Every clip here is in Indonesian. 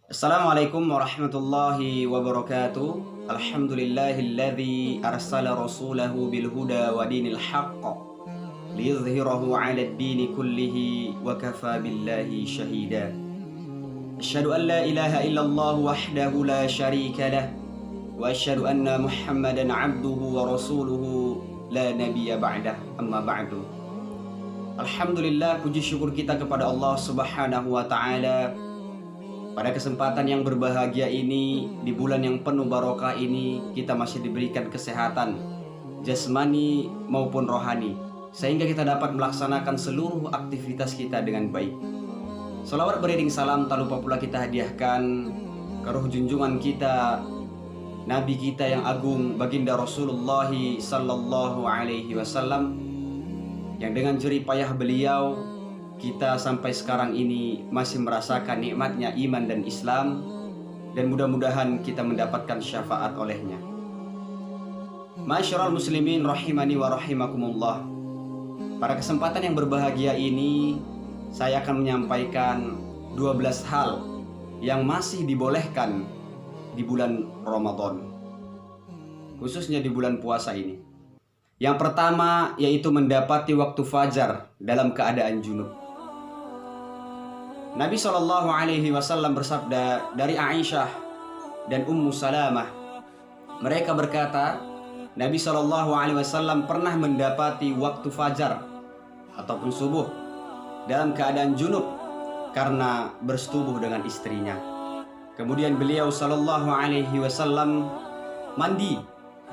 Assalamualaikum warahmatullahi wabarakatuh. Alhamdulillahilladzi arsala rasulahu bil huda wa dinil haqq liyuzhirahu 'ala ad-dini kullihi wa kafa billahi shahida. Asyhadu an la ilaha illallah wahdahu la syarika lah wa asyhadu anna Muhammadan 'abduhu wa rasuluhu la nabiyya ba'dah. Amma ba'du. Alhamdulillah, puji syukur kita kepada Allah Subhanahu wa taala. Pada kesempatan yang berbahagia ini, di bulan yang penuh barokah ini, kita masih diberikan kesehatan jasmani maupun rohani, sehingga kita dapat melaksanakan seluruh aktivitas kita dengan baik. Salawat beriring salam tak lupa pula kita hadiahkan ke ruh junjungan kita, Nabi kita yang agung, baginda Rasulullah sallallahu alaihi wasallam, yang dengan jerih payah beliau kita sampai sekarang ini masih merasakan nikmatnya iman dan Islam, dan mudah-mudahan kita mendapatkan syafaat olehnya. Ma'asyiral muslimin rahimani wa rahimakumullah. Pada kesempatan yang berbahagia ini, saya akan menyampaikan 12 hal yang masih dibolehkan di bulan Ramadan, khususnya di bulan puasa ini. Yang pertama yaitu mendapati waktu fajar dalam keadaan junub. Nabi SAW bersabda dari Aisyah dan Ummu Salamah. Mereka berkata, Nabi SAW pernah mendapati waktu fajar ataupun subuh dalam keadaan junub karena bersetubuh dengan istrinya. Kemudian beliau SAW mandi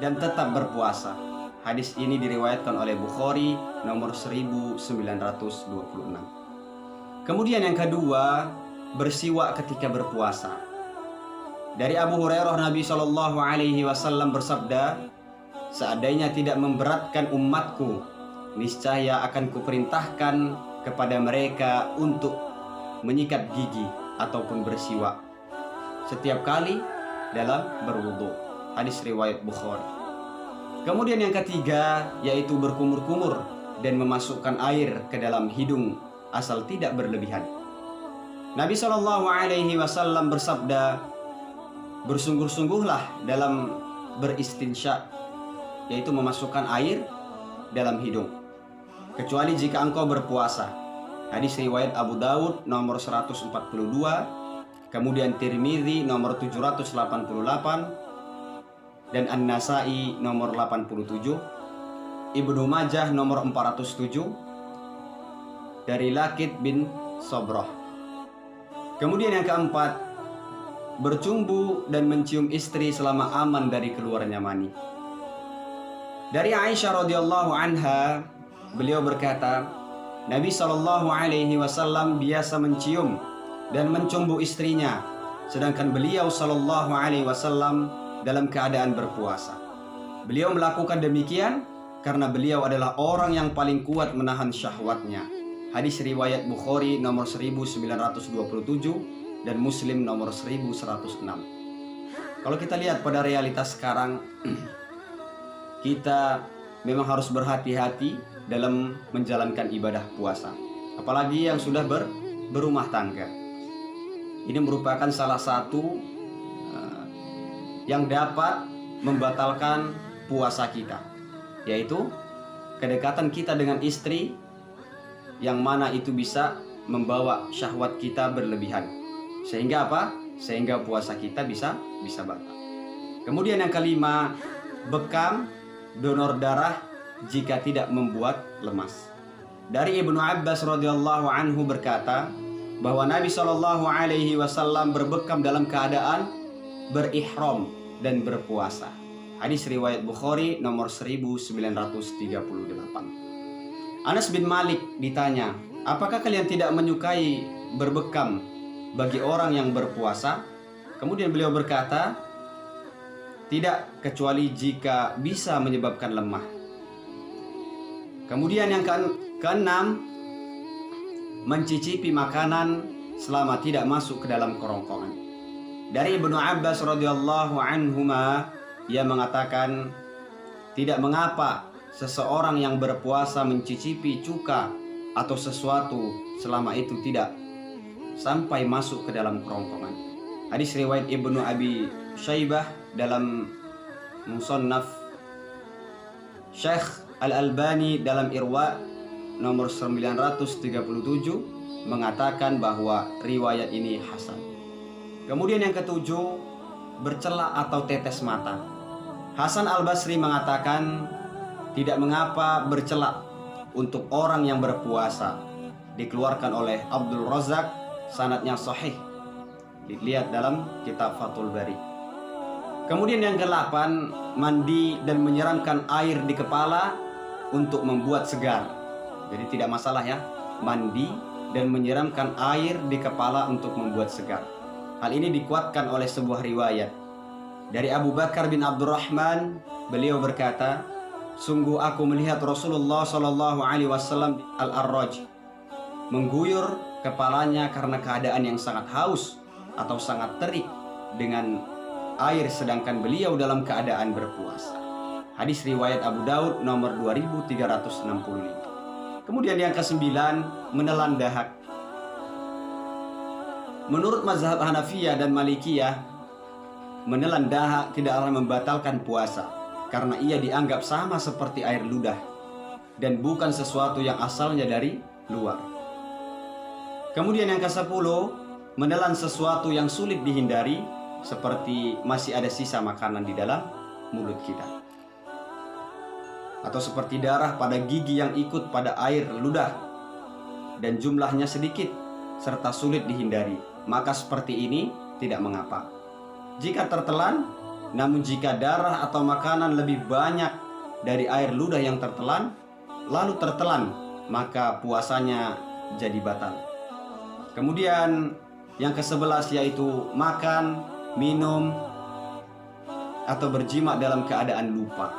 dan tetap berpuasa. Hadis ini diriwayatkan oleh Bukhari nomor 1926. Kemudian yang kedua, bersiwak ketika berpuasa. Dari Abu Hurairah, Nabi SAW bersabda, seandainya tidak memberatkan umatku, niscaya akan kuperintahkan kepada mereka untuk menyikat gigi ataupun bersiwak setiap kali dalam berwudu. Hadis riwayat Bukhari. Kemudian yang ketiga yaitu berkumur-kumur dan memasukkan air ke dalam hidung asal tidak berlebihan. Nabi SAW bersabda, bersungguh-sungguhlah dalam beristinsya, yaitu memasukkan air dalam hidung, kecuali jika engkau berpuasa. Hadis riwayat Abu Dawud nomor 142, kemudian Tirmidzi nomor 788, dan An-Nasai nomor 87, Ibnu Majah nomor 407, dari Lakid bin Sobrah. Kemudian yang keempat, bercumbu dan mencium istri selama aman dari keluarnya mani. Dari Aisyah radhiyallahu anha, beliau berkata, Nabi SAW biasa mencium dan mencumbu istrinya, sedangkan beliau SAW dalam keadaan berpuasa. Beliau melakukan demikian karena beliau adalah orang yang paling kuat menahan syahwatnya. Hadis riwayat Bukhari nomor 1927 dan Muslim nomor 1106. Kalau kita lihat pada realitas sekarang, kita memang harus berhati-hati dalam menjalankan ibadah puasa, apalagi yang sudah berumah tangga. Ini merupakan salah satu yang dapat membatalkan puasa kita, yaitu kedekatan kita dengan istri, yang mana itu bisa membawa syahwat kita berlebihan, sehingga apa? Sehingga puasa kita bisa batal. Kemudian yang kelima, bekam donor darah jika tidak membuat lemas. Dari Ibnu Abbas radhiyallahu anhu berkata bahwa Nabi SAW berbekam dalam keadaan berihram dan berpuasa. Hadis riwayat Bukhari nomor 1938. Anas bin Malik ditanya, apakah kalian tidak menyukai berbekam bagi orang yang berpuasa? Kemudian beliau berkata, tidak, kecuali jika bisa menyebabkan lemah. Kemudian yang keenam, mencicipi makanan selama tidak masuk ke dalam kerongkongan. Dari Ibnu Abbas radhiyallahu anhuma, ia mengatakan, tidak mengapa seseorang yang berpuasa mencicipi cuka atau sesuatu selama itu tidak sampai masuk ke dalam kerongkongan. Hadis riwayat Ibnu Abi Syaibah dalam Musannaf, Syekh Al-Albani dalam Irwa nomor 937 mengatakan bahwa riwayat ini hasan. Kemudian yang ketujuh, bercela atau tetes mata. Hasan Al-Basri mengatakan tidak mengapa bercela untuk orang yang berpuasa. Dikeluarkan oleh Abdul Razak, sanadnya sahih. Dilihat dalam kitab Fathul Bari. Kemudian yang ke-8, mandi dan menyiramkan air di kepala untuk membuat segar. Jadi tidak masalah ya, mandi dan menyiramkan air di kepala untuk membuat segar. Hal ini dikuatkan oleh sebuah riwayat dari Abu Bakar bin Abdurrahman. Beliau berkata, sungguh aku melihat Rasulullah SAW al-Arraj mengguyur kepalanya karena keadaan yang sangat haus atau sangat terik dengan air, sedangkan beliau dalam keadaan berpuasa. Hadis riwayat Abu Daud nomor 2365. Kemudian yang ke-9, menelan dahak. Menurut mazhab Hanafiyah dan Malikiyah, menelan dahak tidaklah membatalkan puasa karena ia dianggap sama seperti air ludah dan bukan sesuatu yang asalnya dari luar. Kemudian yang ke-10, menelan sesuatu yang sulit dihindari seperti masih ada sisa makanan di dalam mulut kita, atau seperti darah pada gigi yang ikut pada air ludah dan jumlahnya sedikit serta sulit dihindari, maka seperti ini tidak mengapa jika tertelan. Namun jika darah atau makanan lebih banyak dari air ludah yang tertelan lalu tertelan, maka puasanya jadi batal. Kemudian yang ke-11 yaitu makan, minum, atau berjima dalam keadaan lupa.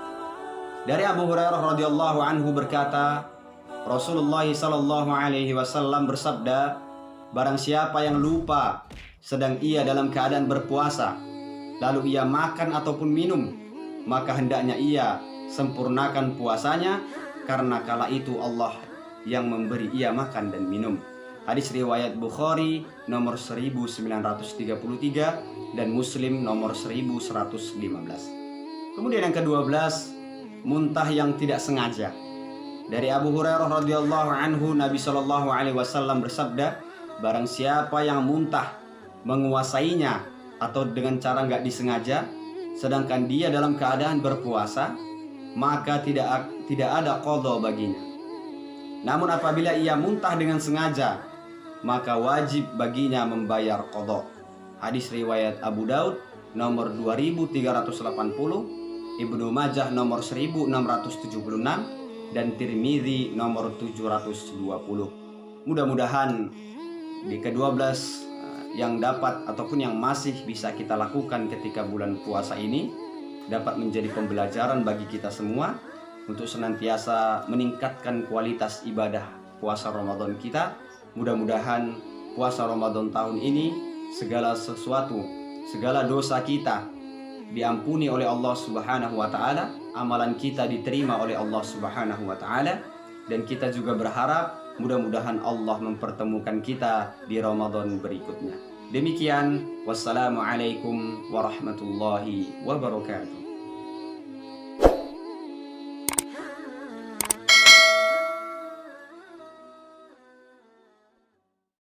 Dari Abu Hurairah radhiyallahu anhu berkata, Rasulullah SAW bersabda, barang siapa yang lupa sedang ia dalam keadaan berpuasa, lalu ia makan ataupun minum, maka hendaknya ia sempurnakan puasanya, karena kala itu Allah yang memberi ia makan dan minum. Hadis riwayat Bukhari nomor 1933 dan Muslim nomor 1115. Kemudian yang ke-12, muntah yang tidak sengaja. Dari Abu Hurairah radhiyallahu anhu, Nabi SAW bersabda, barang siapa yang muntah menguasainya atau dengan cara nggak disengaja, sedangkan dia dalam keadaan berpuasa, maka tidak ada qadha baginya. Namun apabila ia muntah dengan sengaja, maka wajib baginya membayar qadha. Hadis riwayat Abu Daud nomor 2380, Ibnu Majah nomor 1676 dan Tirmizi nomor 720. Mudah-mudahan di ke-12 yang dapat ataupun yang masih bisa kita lakukan ketika bulan puasa ini dapat menjadi pembelajaran bagi kita semua untuk senantiasa meningkatkan kualitas ibadah puasa Ramadan kita. Mudah-mudahan puasa Ramadan tahun ini segala sesuatu, segala dosa kita diampuni oleh Allah Subhanahu wa taala, amalan kita diterima oleh Allah Subhanahu wa taala, dan kita juga berharap mudah-mudahan Allah mempertemukan kita di Ramadan berikutnya. Demikian, wassalamualaikum warahmatullahi wabarakatuh.